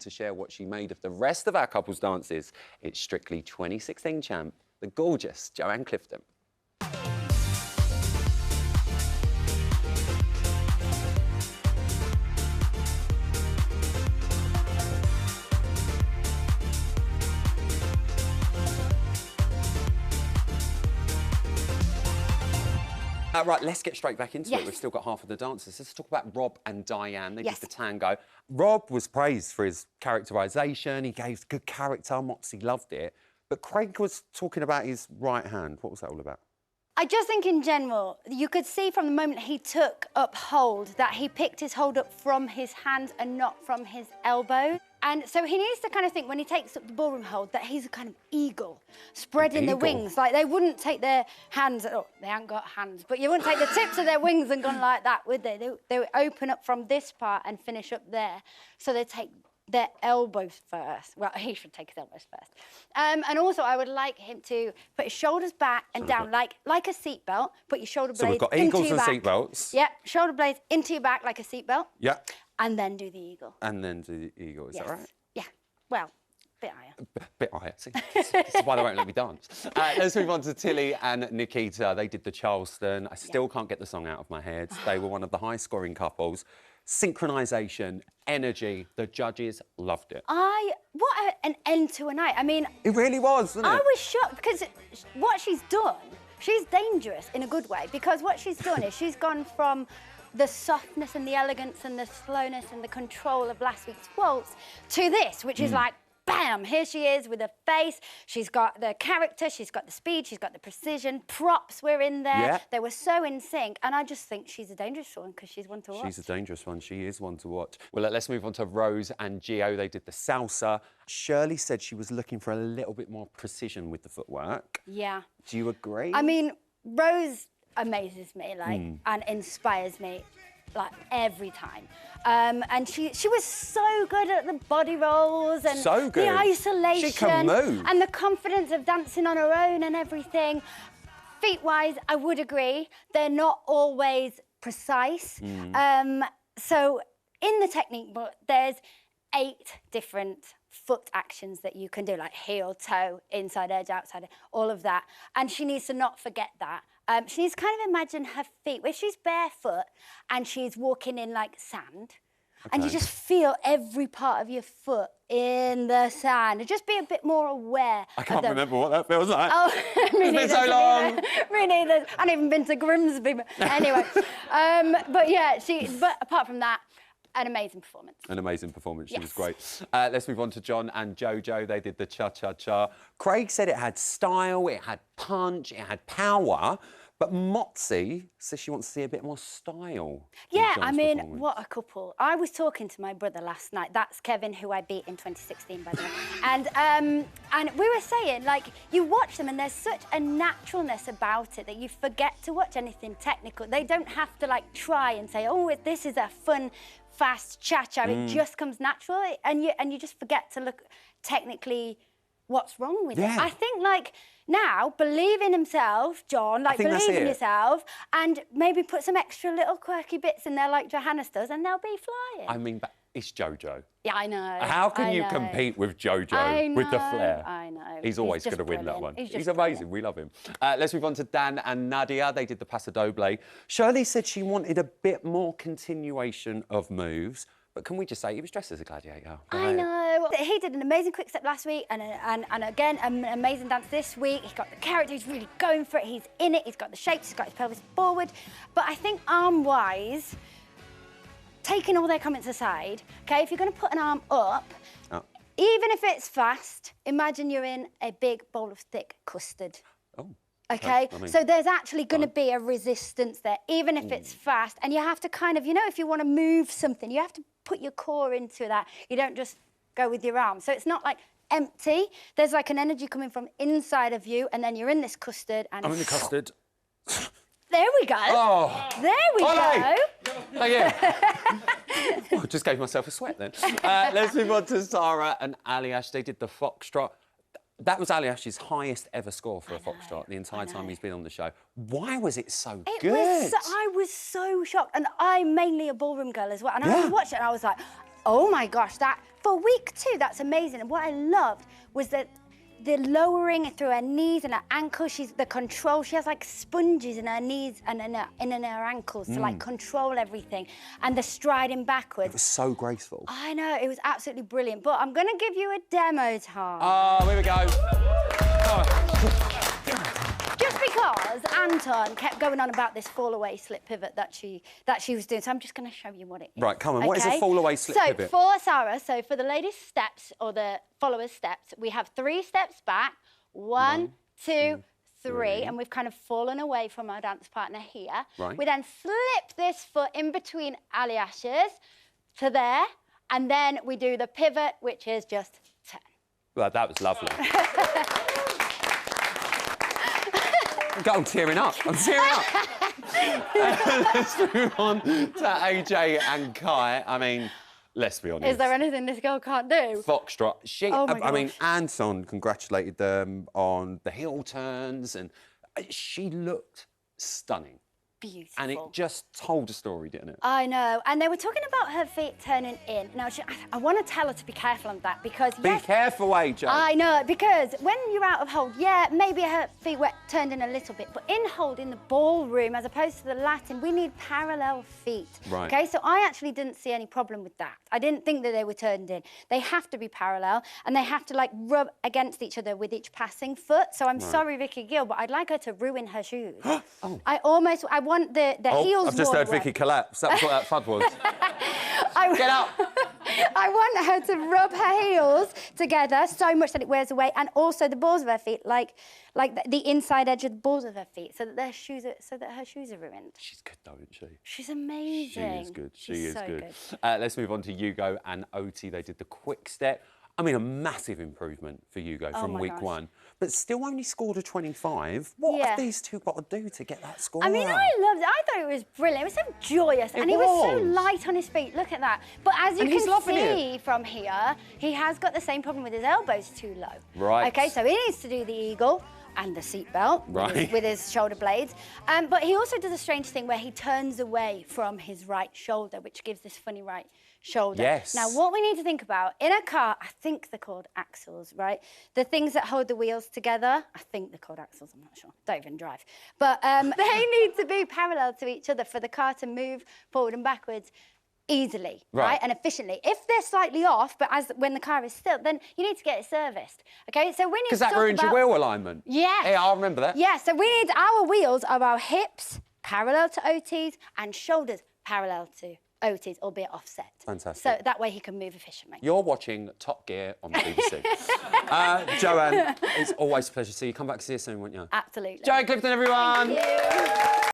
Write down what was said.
to share what she made of the rest of our couples dances. It's Strictly 2016 champ, the gorgeous Joanne Clifton. Right, let's get straight back into it. We've still got half of the dancers. Let's talk about Rob and Diane. They did the tango. Rob was praised for his characterisation. He gave good character. Moxie loved it. But Craig was talking about his right hand. What was that all about? I just think in general, you could see from the moment he took up hold that he picked his hold up from his hand and not from his elbow. And so he needs to kind of think when he takes up the ballroom hold that he's a kind of eagle, spreading the wings. Like they wouldn't take their hands, oh, they haven't got hands, but you wouldn't take the tips of their wings and gone like that, would they? They would open up from this part and finish up there. So they take their elbows first. Well, he should take his elbows first. And also, I would like him to put his shoulders back and down, like a seatbelt. Put your shoulder blades into your back. So we've got eagles and seatbelts. Yep, shoulder blades into your back like a seatbelt. Yep. And then do the eagle. And then do the eagle, is that right? Yeah, well, bit higher. Bit higher, see? This is why they won't let me dance. Let's move on to Tilly and Nikita. They did the Charleston. I still can't get the song out of my head. They were one of the high-scoring couples. Synchronisation, energy, the judges loved it. What an end to a night. I mean... It really was, wasn't it? I was shocked because what she's done, she's dangerous in a good way, because what she's done is she's gone from the softness and the elegance and the slowness and the control of last week's waltz to this, which is like, bam, here she is with her face. She's got the character, she's got the speed, she's got the precision, props were in there. Yeah. They were so in sync, and I just think she's a dangerous one because she's one to watch. She's a dangerous one. She is one to watch. Well, let's move on to Rose and Gio. They did the salsa. Shirley said she was looking for a little bit more precision with the footwork. Yeah. Do you agree? I mean, Rose amazes me, like, and inspires me, like, every time. And she was so good at the body rolls and the isolation. She can move. And the confidence of dancing on her own and everything. Feet-wise, I would agree, they're not always precise. So in the technique book, there's 8 different foot actions that you can do, like heel, toe, inside edge, outside edge, all of that. And she needs to not forget that. She needs to kind of imagine her feet. If she's barefoot and she's walking in, like, sand, and you just feel every part of your foot in the sand, and just be a bit more aware. I can't remember what that feels like. Oh, it's been so long. Me neither. I haven't even been to Grimsby. Anyway, but yeah, but apart from that, an amazing performance. An amazing performance. She was great. Let's move on to John and Jojo. They did the cha-cha-cha. Craig said it had style, it had punch, it had power. But Moxie says she wants to see a bit more style. Yeah, I mean, what a couple. I was talking to my brother last night. That's Kevin, who I beat in 2016, by the way. And we were saying, like, you watch them and there's such a naturalness about it that you forget to watch anything technical. They don't have to, like, try and say, oh, this is a fun, fast cha-cha. It just comes naturally, and you just forget to look technically what's wrong with it. I think, like, now, believe in himself, John, like, believe in yourself, and maybe put some extra little quirky bits in there like Johannes does, and they'll be flying. I mean, but it's Jojo. Yeah, I know. How can you compete with Jojo with the flair? I know. He's always going to win that one. He's amazing. We love him. Let's move on to Dan and Nadia. They did the Paso Doble. Shirley said she wanted a bit more continuation of moves. But can we just say he was dressed as a gladiator? I know. He did an amazing quick step last week and again, an amazing dance this week. He's got the character, he's really going for it, he's in it, he's got the shapes, he's got his pelvis forward. But I think arm-wise, taking all their comments aside, OK, if you're going to put an arm up, even if it's fast, imagine you're in a big bowl of thick custard. Oh. OK, so there's actually going to be a resistance there, even if it's fast. And you have to kind of, you know, if you want to move something, you have to put your core into that. You don't just go with your arm. So it's not like empty. There's like an energy coming from inside of you, and then you're in this custard. And I'm in the custard. There we go. Oh. There we go. Thank you. I just gave myself a sweat then. Let's move on to Sarah and Aliash. They did the foxtrot. That was Aliash's highest ever score for a foxtrot the entire time he's been on the show. Why was it so good? I was so shocked. And I'm mainly a ballroom girl as well. And I watched it and I was like, Oh my gosh, that for week 2, that's amazing. And what I loved was that the lowering through her knees and her ankles, the control. She has like sponges in her knees and in her ankles to like control everything. And the striding backwards. It was so graceful. I know, it was absolutely brilliant. But I'm gonna give you a demo time. Oh, here we go. Just because Anton kept going on about this fall-away slip pivot that she was doing, so I'm just going to show you what it is. Right, come on. What is a fall-away slip pivot? So for Sarah, for the ladies' steps or the followers' steps, we have 3 steps back. 1, 2, 3, and we've kind of fallen away from our dance partner here. Right. We then slip this foot in between alliages to there, and then we do the pivot, which is just turn. Well, that was lovely. I'm tearing up. I'm tearing up. Let's move on to AJ and Kai. I mean, let's be honest. Is there anything this girl can't do? Foxtrot. Oh my gosh. I mean, Anton congratulated them on the heel turns, and she looked stunning. Beautiful. And it just told a story, didn't it? I know. And they were talking about her feet turning in. Now, I want to tell her to be careful on that because... Be careful, AJ. I know, because when you're out of hold, yeah, maybe her feet were turned in a little bit, but in hold in the ballroom, as opposed to the Latin, we need parallel feet. Right. OK, so I actually didn't see any problem with that. I didn't think that they were turned in. They have to be parallel, and they have to, like, rub against each other with each passing foot. So I'm sorry, Vicky Gill, but I'd like her to ruin her shoes. Oh. I want the heels. I've just heard Vicky collapse. That was what that thud was. Get up. I want her to rub her heels together so much that it wears away, and also the balls of her feet, like the inside edge of the balls of her feet, so that her shoes are ruined. She's good, though, isn't she? She's amazing. She is good. She is so good. Let's move on to Hugo and Oti. They did the quick step. I mean, a massive improvement for Hugo from week 1, but still only scored a 25. What have these two got to do to get that score? I mean, I loved it. I thought it was brilliant. It was so joyous, and he was so light on his feet. Look at that. But as you can see from here, he has got the same problem with his elbows too low. Right. Okay, so he needs to do the eagle and the seatbelt with his shoulder blades. But he also does a strange thing where he turns away from his right shoulder, which gives this funny right shoulder. Yes. Now, what we need to think about, in a car, I think they're called axles, right? The things that hold the wheels together, I think they're called axles, I'm not sure. Don't even drive. But they need to be parallel to each other for the car to move forward and backwards easily, right? And efficiently. If they're slightly off, but when the car is still, then you need to get it serviced. Okay, so we need to because that ruins your wheel alignment. Yes. Yeah, I remember that. Yeah, so we need our wheels of our hips parallel to OT's and shoulders parallel to OT's, albeit offset. Fantastic. So that way he can move efficiently. You're watching Top Gear on the BBC. Joanne, it's always a pleasure to see you. Come back to see us soon, won't you? Absolutely. Joanne Clifton, everyone. Thank you.